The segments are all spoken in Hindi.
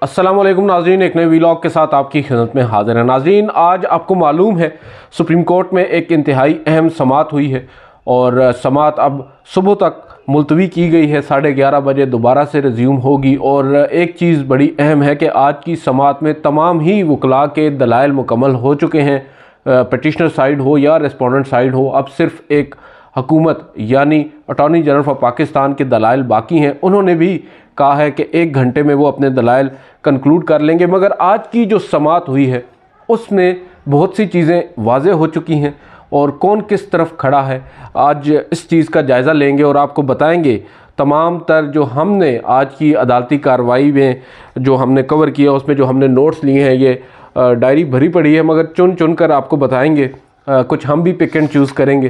अस्सलाम वालेकुम नाज़रीन, एक नए वीलॉग के साथ आपकी खिदमत में हाज़िर है। नाज़रीन, आज आपको मालूम है सुप्रीम कोर्ट में एक इंतहाई अहम समाअत हुई है और समाअत अब सुबह तक मुलतवी की गई है। 11:30 बजे दोबारा से रिज्यूम होगी। और एक चीज़ बड़ी अहम है कि आज की समाअत में तमाम ही वकला के दलाइल मुकम्मल हो चुके हैं, पटिशनर साइड हो या रेस्पोंडेंट साइड हो। अब सिर्फ एक हुकूमत यानी अटॉर्नी जनरल ऑफ पाकिस्तान के दलाइल बाकी हैं। उन्होंने भी कहा है कि 1 घंटे में वो अपने दलाइल कंक्लूड कर लेंगे। मगर आज की जो समाअत हुई है उसमें बहुत सी चीज़ें वाज़े हो चुकी हैं और कौन किस तरफ खड़ा है, आज इस चीज़ का जायज़ा लेंगे और आपको बताएंगे तमाम तर जो हमने आज की अदालती कार्रवाई में जो हमने कवर किया, उसमें जो हमने नोट्स लिए हैं। ये डायरी भरी पड़ी है मगर चुन चुन कर आपको बताएंगे। कुछ हम भी पिक एंड चूज़ करेंगे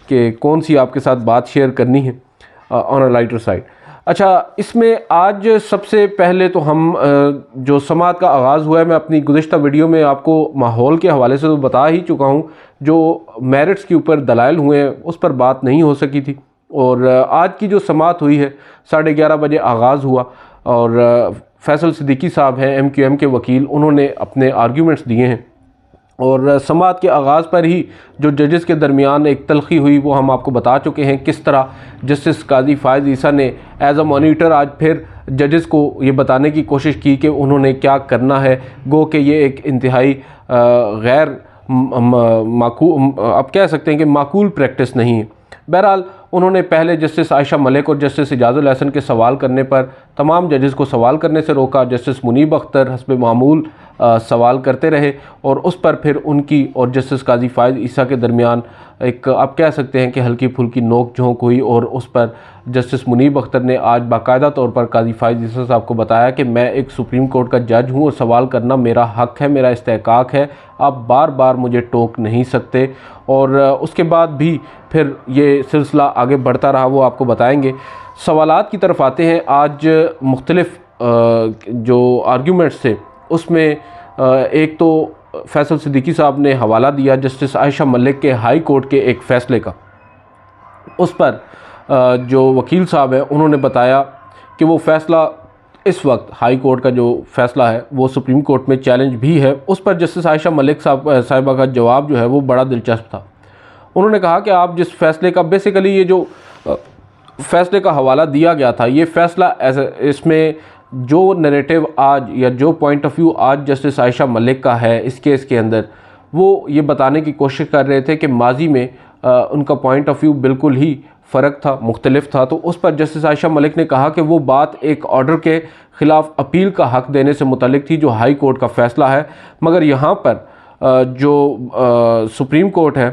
कि कौन सी आपके साथ बात शेयर करनी है ऑन अ लाइटर साइड। अच्छा, इसमें आज सबसे पहले तो हम जो समाअत का आगाज़ हुआ है, मैं अपनी गुज़िश्ता वीडियो में आपको माहौल के हवाले से तो बता ही चुका हूँ। जो मेरिट्स के ऊपर दलाइल हुए हैं उस पर बात नहीं हो सकी थी। और आज की जो समाअत हुई है 11:30 बजे आगाज़ हुआ और फैसल सिद्दीकी साहब हैं MQM के वकील, उन्होंने अपने आर्ग्यूमेंट्स दिए हैं। और समाअत के आगाज़ पर ही जो जजेस के दरमियान एक तलखी हुई वो हम आपको बता चुके हैं। किस तरह जस्टिस काजी फ़ायज़ ईसा ने एज अ मॉनिटर आज फिर जजेस को ये बताने की कोशिश की कि उन्होंने क्या करना है। गो कि ये एक इंतहाई गैर माकूल, आप कह सकते हैं कि माकूल प्रैक्टिस नहीं है। बहरहाल उन्होंने पहले जस्टिस आयशा मलिक और जस्टिस इजाज़ुल हसन के सवाल करने पर तमाम जजेस को सवाल करने से रोका। जस्टिस मुनीब अख्तर हस्ब मामूल सवाल करते रहे और उस पर फिर उनकी और जस्टिस काजी फ़ायज़ ईसा के दरमियान एक, आप कह सकते हैं कि हल्की फुल्की नोक झोंक हुई। और उस पर जस्टिस मुनीब अख्तर ने आज बाकायदा तौर पर काजी फ़ायज़ ईसा साहब को बताया कि मैं एक सुप्रीम कोर्ट का जज हूँ और सवाल करना मेरा हक़ है, मेरा इस्तेहक़ाक़ है, आप बार बार मुझे टोक नहीं सकते। और उसके बाद भी फिर ये सिलसिला आगे बढ़ता रहा, वो आपको बताएंगे। सवालात की तरफ आते हैं। आज मुख्तलिफ़ जो आर्ग्यूमेंट्स थे उसमें एक तो फैसल सिद्दीकी साहब ने हवाला दिया जस्टिस आयशा मलिक के हाई कोर्ट के एक फ़ैसले का। उस पर जो वकील साहब हैं उन्होंने बताया कि वो फ़ैसला इस वक्त हाई कोर्ट का जो फ़ैसला है वो सुप्रीम कोर्ट में चैलेंज भी है। उस पर जस्टिस आयशा मलिक साहिबा का जवाब जो है वो बड़ा दिलचस्प था। उन्होंने कहा कि आप जिस फ़ैसले का बेसिकली ये जो फ़ैसले का हवाला दिया गया था, ये फ़ैसला इसमें जो नैरेटिव आज या जो पॉइंट ऑफ व्यू आज जस्टिस आयशा मलिक का है इस केस के अंदर, वो ये बताने की कोशिश कर रहे थे कि माजी में उनका पॉइंट ऑफ व्यू बिल्कुल ही फ़र्क था, मुख्तलिफ था। तो उस पर जस्टिस आयशा मलिक ने कहा कि वो बात एक ऑर्डर के ख़िलाफ़ अपील का हक़ देने से मुतल्लिक थी जो हाई कोर्ट का फ़ैसला है। मगर यहाँ पर जो सुप्रीम कोर्ट है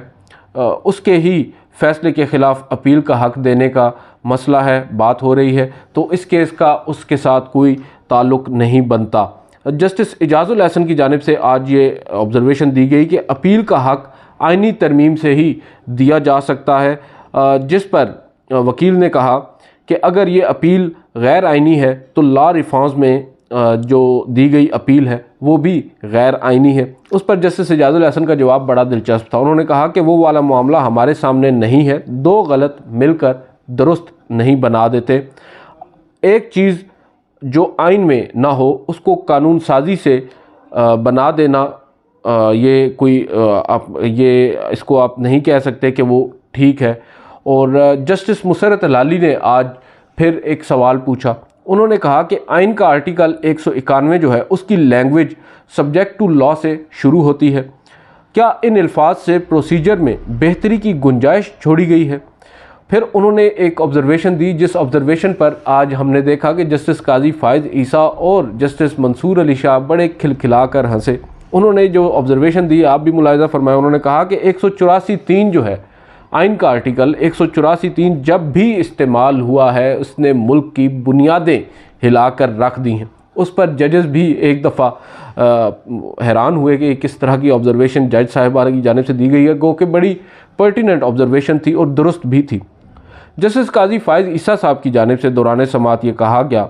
उसके ही फ़ैसले के ख़िलाफ़ अपील का हक़ देने का मसला है, बात हो रही है। तो इस केस का उसके साथ कोई ताल्लुक़ नहीं बनता। जस्टिस इजाज़ुल हसन की जानिब से आज ये ऑब्ज़र्वेशन दी गई कि अपील का हक़ आइनी तरमीम से ही दिया जा सकता है, जिस पर वकील ने कहा कि अगर ये अपील गैर आइनी है तो लॉ रिफॉर्म्स में जो दी गई अपील है वो भी गैर आइनी है। उस पर जस्टिस इजाज़ुल हसन का जवाब बड़ा दिलचस्प था। उन्होंने कहा कि वो वाला मामला हमारे सामने नहीं है, दो गलत मिलकर दुरुस्त नहीं बना देते। एक चीज़ जो आइन में ना हो उसको कानून साजी से बना देना, ये कोई इसको आप नहीं कह सकते कि वो ठीक है। और जस्टिस मुसर्रत लाली ने आज फिर एक सवाल पूछा। उन्होंने कहा कि आइन का आर्टिकल 191 जो है उसकी लैंग्वेज सब्जेक्ट टू लॉ से शुरू होती है। क्या इन अल्फाज से प्रोसीजर में बेहतरी की गुंजाइश छोड़ी गई है? फिर उन्होंने एक ऑब्ज़र्वेशन दी, जिस ऑब्ज़र्वेशन पर आज हमने देखा कि जस्टिस काजी फ़ायज़ ईसा और जस्टिस मंसूर अली शाह बड़े खिलखिला कर हंसे। उन्होंने जो ऑब्ज़र्वेशन दी आप भी मुलाहिज़ा फरमाएं। उन्होंने कहा कि 184(3) जो है आइन का आर्टिकल 184(3) जब भी इस्तेमाल हुआ है उसने मुल्क की बुनियादें हिलाकर रख दी हैं। उस पर जजेस भी एक दफ़ा हैरान हुए कि किस तरह की ऑब्ज़र्वेशन जज साहिबान की जानिब से दी गई है। गो कि बड़ी पर्टिनेंट ऑब्ज़र्वेशन थी और दुरुस्त भी थी। जस्टिस काजी फ़ायज़ ईसा साहब की जानिब से दौरान समाअत ये कहा गया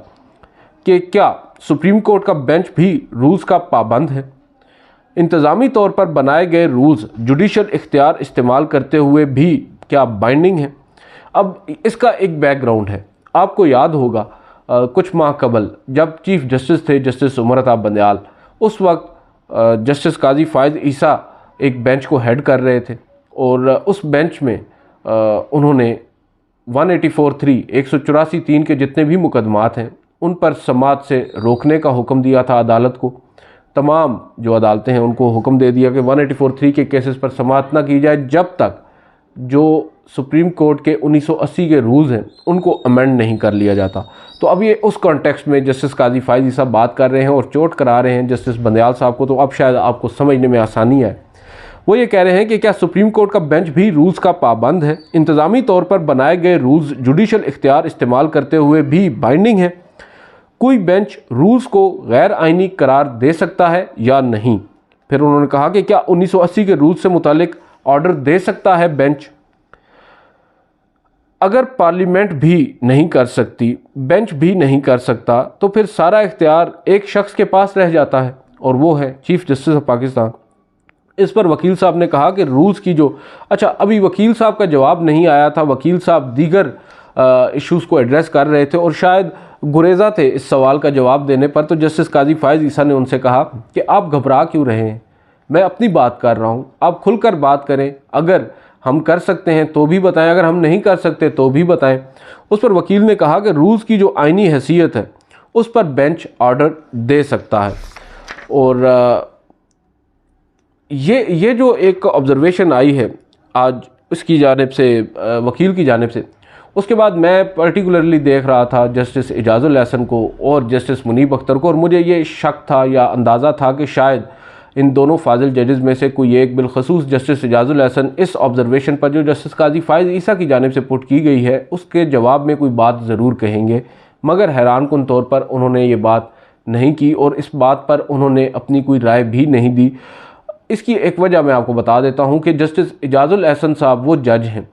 कि क्या सुप्रीम कोर्ट का बेंच भी रूल्स का पाबंद है? इंतज़ामी तौर पर बनाए गए रूल्स जुडिशल इख्तियार इस्तेमाल करते हुए भी क्या बाइंडिंग है? अब इसका एक बैकग्राउंड है। आपको याद होगा कुछ माह कबल जब चीफ जस्टिस थे जस्टिस उमर अता बंदयाल, उस वक्त जस्टिस काजी फ़ाइज़ ईसा एक बेंच को हेड कर रहे थे और उस बेंच में उन्होंने 184(3) 184(3) के जितने भी मुकदमात हैं उन पर समाअत से रोकने का हुक्म दिया था अदालत को। तमाम जो अदालतें हैं उनको हुक्म दे दिया कि 184(3) के केसेस पर समाअत ना की जाए जब तक जो सुप्रीम कोर्ट के 1980 के रूल्स हैं उनको अमेंड नहीं कर लिया जाता। तो अब ये उस कॉन्टेक्स्ट में जस्टिस काजी फ़ाइज़ ईसा बात कर रहे हैं और चोट करा रहे हैं जस्टिस बंदयाल साहब को, तो अब शायद आपको समझने में आसानी है। वो ये कह रहे हैं कि क्या सुप्रीम कोर्ट का बेंच भी रूल्स का पाबंद है? इंतज़ामी तौर पर बनाए गए रूल्स जुडिशल इख्तियार इस्तेमाल करते हुए भी बाइंडिंग है। कोई बेंच रूल्स को गैर आइनी करार दे सकता है या नहीं? फिर उन्होंने कहा कि क्या 1980 के रूल्स से मुतालिक ऑर्डर दे सकता है बेंच? अगर पार्लियामेंट भी नहीं कर सकती, बेंच भी नहीं कर सकता, तो फिर सारा इख्तियार एक शख्स के पास रह जाता है और वो है चीफ जस्टिस ऑफ पाकिस्तान। इस पर वकील साहब ने कहा कि रूल्स की जो अभी वकील साहब का जवाब नहीं आया था, वकील साहब दीगर इश्यूज़ को एड्रेस कर रहे थे और शायद गुरेज़ा थे इस सवाल का जवाब देने पर। तो जस्टिस काजी फ़ाइज़ ईसा ने उनसे कहा कि आप घबरा क्यों रहे हैं, मैं अपनी बात कर रहा हूँ, आप खुलकर बात करें, अगर हम कर सकते हैं तो भी बताएं, अगर हम नहीं कर सकते तो भी बताएं। उस पर वकील ने कहा कि रूल्स की जो आइनी हैसियत है उस पर बेंच ऑर्डर दे सकता है। और ये जो एक ऑब्जर्वेशन आई है आज उसकी जानिब से, वकील की जानिब से, उसके बाद मैं पर्टिकुलरली देख रहा था जस्टिस इजाज़ुल एहसन को और जस्टिस मुनीब अख्तर को, और मुझे ये शक था या अंदाज़ा था कि शायद इन दोनों फाजिल जजेस में से कोई एक, बिलखसूस जस्टिस इजाज़ुल एहसन, इस ऑब्जर्वेशन पर जो जस्टिस काजी फ़ाइज़ ईसा की जानिब से पुट की गई है उसके जवाब में कोई बात ज़रूर कहेंगे। मगर हैरानकुन तौर पर उन्होंने ये बात नहीं की और इस बात पर उन्होंने अपनी कोई राय भी नहीं दी। इसकी एक वजह मैं आपको बता देता हूँ कि जस्टिस इजाज़ुल एहसन साहब वो जज हैं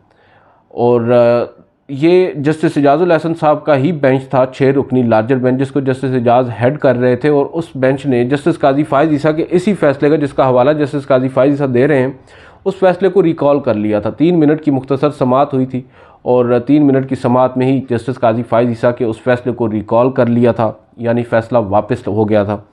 और ये जस्टिस इजाज़ुल एहसन साहब का ही बेंच था, 6 रुकनी लार्जर बेंच, जिसको जस्टिस इजाज़ हेड कर रहे थे। और उस बेंच ने जस्टिस काजी फ़ाइज़ ईसा के इसी फैसले का, जिसका हवाला जस्टिस काजी फ़ाइज़ ईसा दे रहे हैं, उस फैसले को रिकॉल कर लिया था। 3 मिनट की मुख्तसर समाअत हुई थी और 3 मिनट की समाअत में ही जस्टिस काजी फ़ाइज़ ईसा के उस फैसले को रिकॉल कर लिया था, यानी फ़ैसला वापस हो गया था।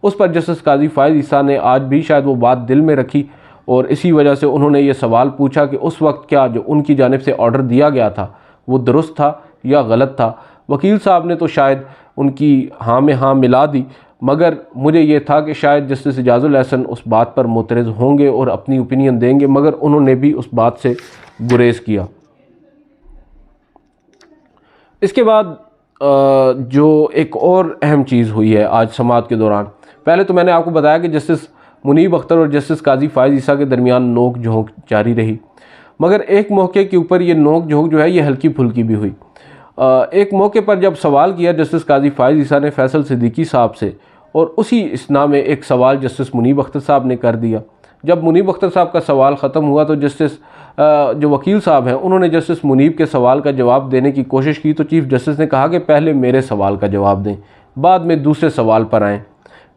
उस पर जस्टिस काजी फ़ाइज़ ईसा ने आज भी शायद वो बात दिल में रखी और इसी वजह से उन्होंने ये सवाल पूछा कि उस वक्त क्या जो उनकी जानिब से ऑर्डर दिया गया था वो दुरुस्त था या गलत था। वकील साहब ने तो शायद उनकी हाँ में हाँ मिला दी, मगर मुझे ये था कि शायद जस्टिस इजाज़ुल एहसन उस बात पर मुतरज़ होंगे और अपनी ओपिनियन देंगे, मगर उन्होंने भी उस बात से गुरेज किया। इसके बाद जो एक और अहम चीज़ हुई है आज समाअत के दौरान, पहले तो मैंने आपको बताया कि जस्टिस मुनीब अख्तर और जस्टिस काजी फ़ाइज़ ईसा के दरमियान नोक झोंक जारी रही, मगर एक मौके के ऊपर ये नोक झोंक जो है ये हल्की फुल्की भी हुई। एक मौके पर जब सवाल किया जस्टिस काजी फ़ाइज़ ईसा ने फैसल सिद्दीकी साहब से, और उसी इसना में एक सवाल जस्टिस मुनीब अख्तर साहब ने कर दिया। जब मुनीब अख्तर साहब का सवाल ख़त्म हुआ तो जस्टिस जो वकील साहब हैं उन्होंने जस्टिस मुनीब के सवाल का जवाब देने की कोशिश की, तो चीफ जस्टिस ने कहा कि पहले मेरे सवाल का जवाब दें, बाद में दूसरे सवाल पर आएँ।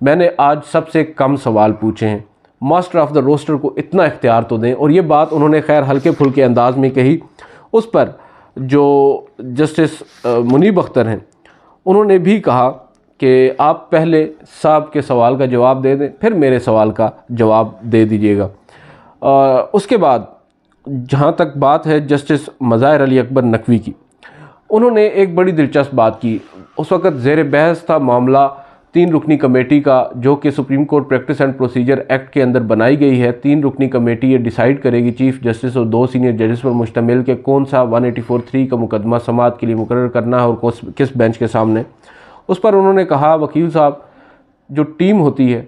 मैंने आज सबसे कम सवाल पूछे हैं, मास्टर ऑफ द रोस्टर को इतना इख्तियार तो दें। और ये बात उन्होंने खैर हल्के फुल्के अंदाज में कही। उस पर जो जस्टिस मुनीब अख्तर हैं उन्होंने भी कहा कि आप पहले साहब के सवाल का जवाब दे दें, फिर मेरे सवाल का जवाब दे दीजिएगा। उसके बाद जहाँ तक बात है जस्टिस मज़ाहिर अली अकबर नकवी की, उन्होंने एक बड़ी दिलचस्प बात की। उस वक़्त ज़ेर बहस था मामला 3 रुकनी कमेटी का, जो कि supreme court practice and procedure act के अंदर बनाई गई है। 3 रुकनी कमेटी ये डिसाइड करेगी चीफ जस्टिस और 2 सीनियर जजेस पर मुश्तमिल के कौन सा 184(3) का मुकदमा समाअत के लिए मुकर्रर करना है और किस बेंच के सामने। उस पर उन्होंने कहा, वकील साहब, जो टीम होती है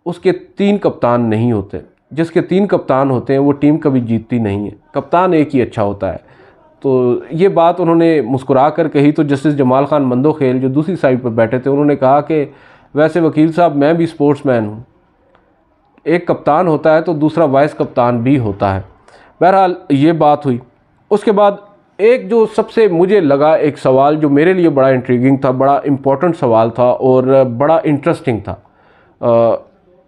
उसके 3 कप्तान नहीं होते, जिसके 3 कप्तान होते हैं वो टीम कभी जीतती नहीं है, कप्तान एक ही अच्छा होता है। तो ये बात उन्होंने मुस्कुरा कर कही। तो जस्टिस जमाल खान मंदोखेल जो दूसरी साइड पर बैठे थे उन्होंने कहा कि वैसे वकील साहब मैं भी स्पोर्ट्समैन हूँ, एक कप्तान होता है तो दूसरा वाइस कप्तान भी होता है। बहरहाल ये बात हुई। उसके बाद एक जो सबसे मुझे लगा एक सवाल जो मेरे लिए बड़ा इंट्रीगिंग था, बड़ा इम्पोर्टेंट सवाल था और बड़ा इंटरेस्टिंग था,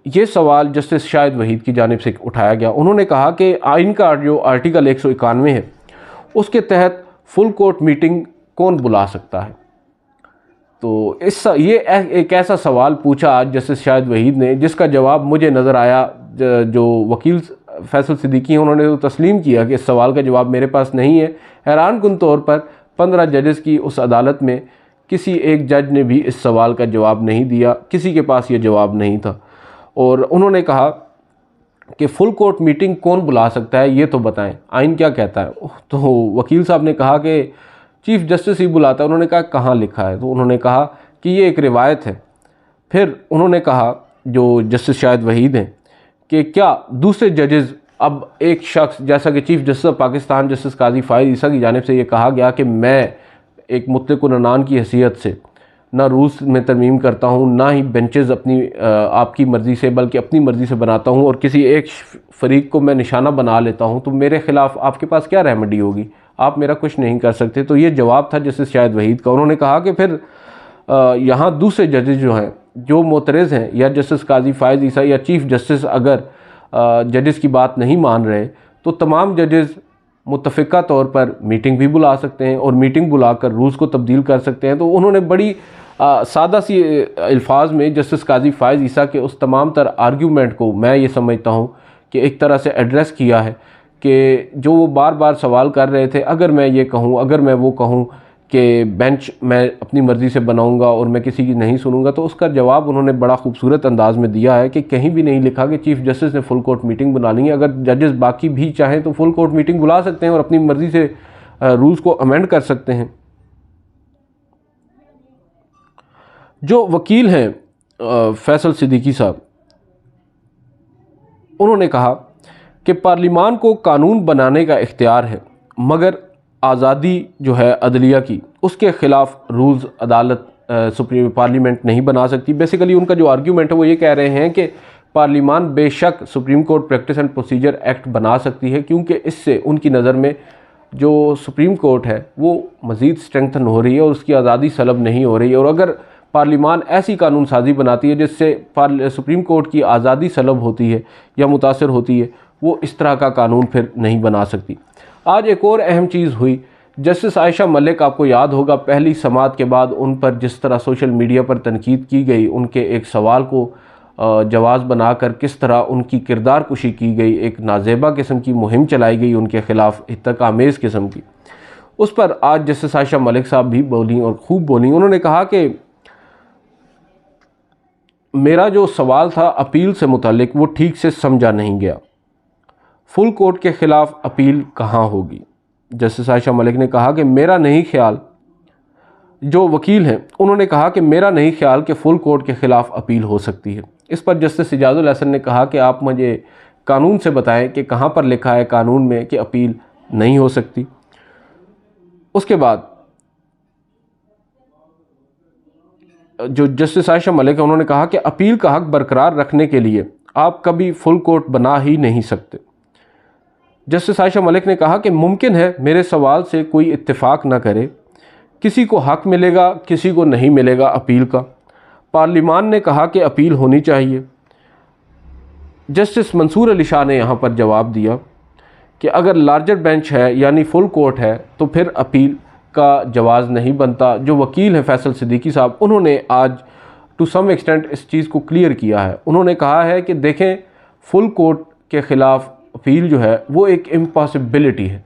ये सवाल जस्टिस शाहिद वहीद की जानिब से उठाया गया। उन्होंने कहा कि आइन का जो आर्टिकल 191 है उसके तहत फुल कोर्ट मीटिंग कौन बुला सकता है। तो ये एक ऐसा सवाल पूछा आज जस्टिस शाहिद वहीद ने, जिसका जवाब मुझे नज़र आया, जो वकील फैसल सिद्दीकी हैं उन्होंने तो तस्लीम किया कि इस सवाल का जवाब मेरे पास नहीं है। हैरान कुन तौर पर 15 जजेस की उस अदालत में किसी एक जज ने भी इस सवाल का जवाब नहीं दिया, किसी के पास ये जवाब नहीं था। और उन्होंने कहा कि फुल कोर्ट मीटिंग कौन बुला सकता है, ये तो बताएं, आइन क्या कहता है। तो वकील साहब ने कहा कि चीफ़ जस्टिस ही बुलाता है। उन्होंने कहा कहाँ लिखा है, तो उन्होंने कहा कि ये एक रिवायत है। फिर उन्होंने कहा, जो जस्टिस शाहिद वहीद हैं, कि क्या दूसरे जजेस, अब एक शख्स जैसा कि chief justice of Pakistan justice Qazi Faez Isa की जानिब से ये कहा गया कि मैं एक मुत्तक़-उन-अनान की हैसियत से ना रूल्स में तरमीम करता हूँ, ना ही बेंचेस अपनी आपकी मर्ज़ी से बल्कि अपनी मर्ज़ी से बनाता हूँ, और किसी एक फ़रीक को मैं निशाना बना लेता हूँ, तो मेरे ख़िलाफ़ आपके पास क्या रेमेडी होगी, आप मेरा कुछ नहीं कर सकते। तो ये जवाब था जस्टिस शाहिद वहीद का। उन्होंने कहा कि फिर यहाँ दूसरे जजेस जो हैं, जो मोतरज़ हैं, या जस्टिस काजी फ़ाइज़ ईसा या चीफ़ जस्टिस अगर जजेस की बात नहीं मान रहे, तो तमाम जजेस मुत्तफ़िका तौर पर मीटिंग भी बुला सकते हैं और मीटिंग बुलाकर रूल्स को तब्दील कर सकते हैं। तो उन्होंने बड़ी सादा सी अल्फाज में जस्टिस काजी फ़ाइज़ ईसा के उस तमाम तर आर्ग्यूमेंट को मैं ये समझता हूँ कि एक तरह से एड्रेस किया है, कि जो वो बार बार सवाल कर रहे थे, अगर मैं ये कहूँ, अगर मैं वो कहूँ कि बेंच मैं अपनी मर्ज़ी से बनाऊंगा और मैं किसी की नहीं सुनूंगा, तो उसका जवाब उन्होंने बड़ा खूबसूरत अंदाज में दिया है कि कहीं भी नहीं लिखा कि चीफ़ जस्टिस ने फुल कोर्ट मीटिंग बुला ली है। अगर जजेस बाकी भी चाहें तो फुल कोर्ट मीटिंग बुला सकते हैं और अपनी मर्ज़ी से रूल्स को अमेंड कर सकते हैं। जो वकील हैं फैसल सिद्दीकी साहब, उन्होंने कहा कि पार्लिमान को कानून बनाने का इख्तियार है, मगर आज़ादी जो है अदलिया की, उसके ख़िलाफ़ रूल्स अदालत सुप्रीम पार्लियामेंट नहीं बना सकती। बेसिकली उनका जो आर्ग्यूमेंट है वो ये कह रहे हैं कि पार्लिमान बेशक supreme court practice and procedure act बना सकती है, क्योंकि इससे उनकी नज़र में जो सुप्रीम कोर्ट है वो मज़ीद स्ट्रेंथन हो रही है और उसकी आज़ादी सलब नहीं हो रही है। और अगर पार्लिमान ऐसी कानून साजी बनाती है जिससे सुप्रीम कोर्ट की आज़ादी सलब होती है या मुतासर होती है, वो इस तरह का कानून फिर नहीं बना सकती। आज एक और अहम चीज़ हुई, जस्टिस आयशा मलिक, आपको याद होगा पहली समाअत के बाद उन पर जिस तरह सोशल मीडिया पर तनकीद की गई, उनके एक सवाल को जवाज़ बनाकर किस तरह उनकी किरदार कुशी की गई, एक नाजेबा किस्म की मुहिम चलाई गई उनके ख़िलाफ़, इत्तकामेज़ किस्म की, उस पर आज जस्टिस आयशा मलिक साहब भी बोली और ख़ूब बोली। उन्होंने कहा कि मेरा जो सवाल था अपील से मुतालिक वो ठीक से समझा नहीं गया, फुल कोर्ट के ख़िलाफ़ अपील कहाँ होगी। जस्टिस आयशा मलिक ने कहा कि मेरा नहीं ख्याल, जो वकील हैं उन्होंने कहा कि मेरा नहीं ख्याल कि फुल कोर्ट के ख़िलाफ़ अपील हो सकती है। इस पर जस्टिस इजाज़ुल हसन ने कहा कि आप मुझे कानून से बताएं कि कहाँ पर लिखा है कानून में कि अपील नहीं हो सकती। उसके बाद जो जस्टिस आयशा मलिक है उन्होंने कहा कि अपील का हक़ बरकरार रखने के लिए आप कभी फुल कोर्ट बना ही नहीं सकते। जस्टिस आयशा मलिक ने कहा कि मुमकिन है मेरे सवाल से कोई इत्तेफाक ना करे, किसी को हक़ मिलेगा किसी को नहीं मिलेगा अपील का। पार्लिमान ने कहा कि अपील होनी चाहिए। जस्टिस मंसूर अली शाह ने यहाँ पर जवाब दिया कि अगर लार्जर बेंच है यानी फुल कोर्ट है तो फिर अपील का जवाज़ नहीं बनता। जो वकील हैं फैसल सिद्दीकी साहब, उन्होंने आज टू सम एक्सटेंट इस चीज़ को क्लियर किया है। उन्होंने कहा है कि देखें, फुल कोर्ट के ख़िलाफ़ अपील जो है वो एक इम्पॉसिबिलिटी है,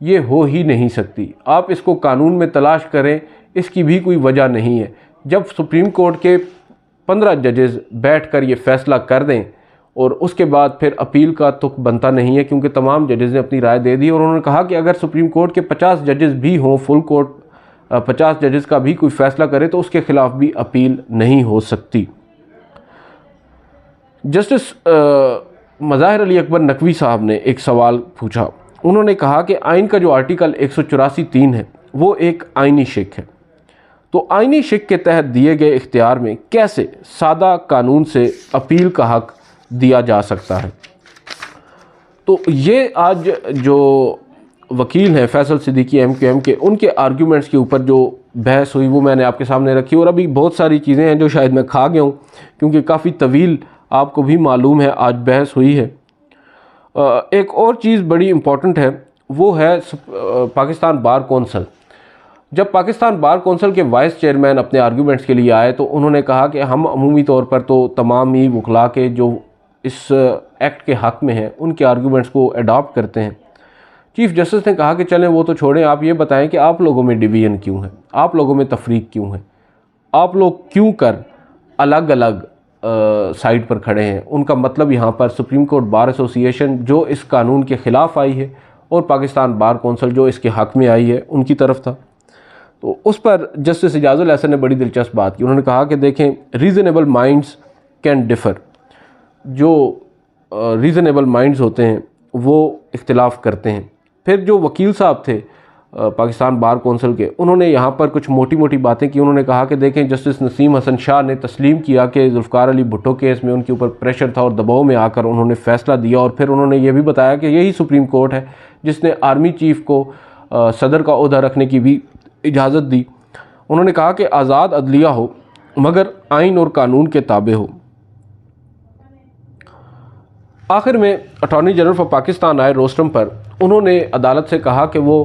ये हो ही नहीं सकती। आप इसको कानून में तलाश करें, इसकी भी कोई वजह नहीं है। जब सुप्रीम कोर्ट के 15 जजेस बैठकर ये फ़ैसला कर दें और उसके बाद फिर अपील का तुक बनता नहीं है, क्योंकि तमाम जजेस ने अपनी राय दे दी। और उन्होंने कहा कि अगर सुप्रीम कोर्ट के 50 जजेस भी हों, फुल कोर्ट 50 जजेस का भी कोई फ़ैसला करे तो उसके ख़िलाफ़ भी अपील नहीं हो सकती। जस्टिस मज़ाहिर अली अकबर नकवी साहब ने एक सवाल पूछा। उन्होंने कहा कि आइन का जो आर्टिकल 184(3) है वो एक आइनी शिक है, तो आइनी शिक के तहत दिए गए इख्तियार में कैसे सादा कानून से अपील का हक़ दिया जा सकता है। तो ये आज जो वकील हैं फैसल सिद्दीकी MQM के, उनके आर्ग्यूमेंट्स के ऊपर जो बहस हुई वो मैंने आपके सामने रखी। और अभी बहुत सारी चीज़ें हैं जो शायद मैं खा गया हूँ, क्योंकि काफ़ी तवील आपको भी मालूम है आज बहस हुई है। एक और चीज़ बड़ी इम्पॉर्टेंट है, वो है पाकिस्तान बार कौंसल। जब पाकिस्तान बार कौंसिल के वाइस चेयरमैन अपने आर्गूमेंट्स के लिए आए तो उन्होंने कहा कि हम अमूमी तौर पर तो तमाम ही वकला के जो इस एक्ट के हक़ में हैं उनके आर्गूमेंट्स को अडॉप्ट करते हैं। चीफ़ जस्टिस ने कहा कि चलें वो तो छोड़ें, आप ये बताएं कि आप लोगों में डिवीज़न क्यों है, आप लोगों में तफरीक क्यों है, आप लोग क्यों कर अलग अलग साइड पर खड़े हैं। उनका मतलब यहाँ पर सुप्रीम कोर्ट बार एसोसिएशन जो इस कानून के ख़िलाफ़ आई है और पाकिस्तान बार कौंसिल जो इसके हक़ में आई है उनकी तरफ था। तो उस पर जस्टिस इजाज़ुल हसन ने बड़ी दिलचस्प बात की। उन्होंने कहा कि देखें, रीज़नेबल माइंड्स कैन डिफ़र। जो रीज़नेबल माइंड्स होते हैं वो इख्तिलाफ़ करते हैं। फिर जो वकील साहब थे पाकिस्तान बार कौंसिल के, उन्होंने यहाँ पर कुछ मोटी मोटी बातें की। उन्होंने कहा कि देखें, जस्टिस नसीम हसन शाह ने तस्लीम किया कि जुल्फ़िकार अली भुट्टो केस में उनके ऊपर प्रेशर था और दबाव में आकर उन्होंने फ़ैसला दिया। और फिर उन्होंने ये भी बताया कि यही सुप्रीम कोर्ट है जिसने आर्मी चीफ़ को सदर का ओहदा रखने की भी इजाज़त दी। उन्होंने कहा कि आज़ाद अदलिया हो मगर आइन और कानून के ताबे हो। आखिर में अटॉर्नी जनरल फॉर पाकिस्तान आए रोस्टम पर, उन्होंने अदालत से कहा कि वो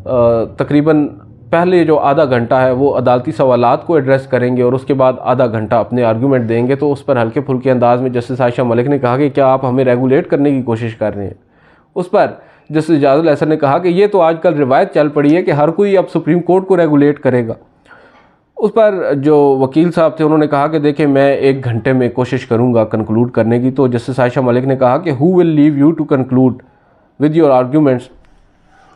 तकरीबन पहले जो आधा घंटा है वो अदालती सवालात को एड्रेस करेंगे और उसके बाद आधा घंटा अपने आर्गूमेंट देंगे। तो उस पर हल्के फुल्के अंदाज में जस्टिस आयशा मलिक ने कहा कि क्या आप हमें रेगुलेट करने की कोशिश कर रहे हैं। उस पर जस्टिस इजाज़ुल हसन ने कहा कि ये तो आजकल रिवायत चल पड़ी है कि हर कोई अब सुप्रीम कोर्ट को रेगुलेट करेगा। उस पर जो वकील साहब थे उन्होंने कहा कि देखिए, मैं 1 घंटे में कोशिश करूंगा कंक्लूड करने की। तो जस्टिस आयशा मलिक ने कहा कि who will leave you to conclude with your arguments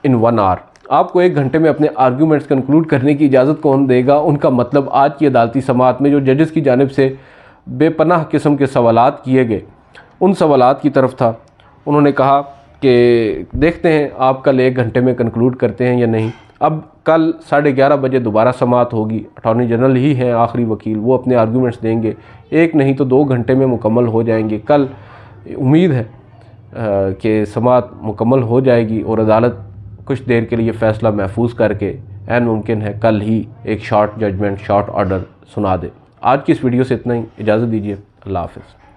in 1 hour. आपको 1 घंटे में अपने आर्ग्यूमेंट्स कंक्लूड करने की इजाज़त कौन देगा। उनका मतलब आज की अदालती समाअत में जो जजेस की जानिब से बेपनाह किस्म के सवालात किए गए उन सवालात की तरफ था। उन्होंने कहा कि देखते हैं आप कल 1 घंटे में कंक्लूड करते हैं या नहीं। अब कल 11:30 बजे दोबारा समाअत होगी। अटॉर्नी जनरल ही हैं आखिरी वकील, वो अपने आर्गूमेंट्स देंगे। 1 नहीं तो 2 घंटे में मुकम्मल हो जाएंगे। कल उम्मीद है कि समाअत मुकम्मल हो जाएगी और अदालत कुछ देर के लिए फ़ैसला महफूज करके ऐन मुमकिन है कल ही एक शॉर्ट जजमेंट, शॉर्ट ऑर्डर सुना दे। आज की इस वीडियो से इतना ही। इजाज़त दीजिए। अल्लाह हाफ़िज़।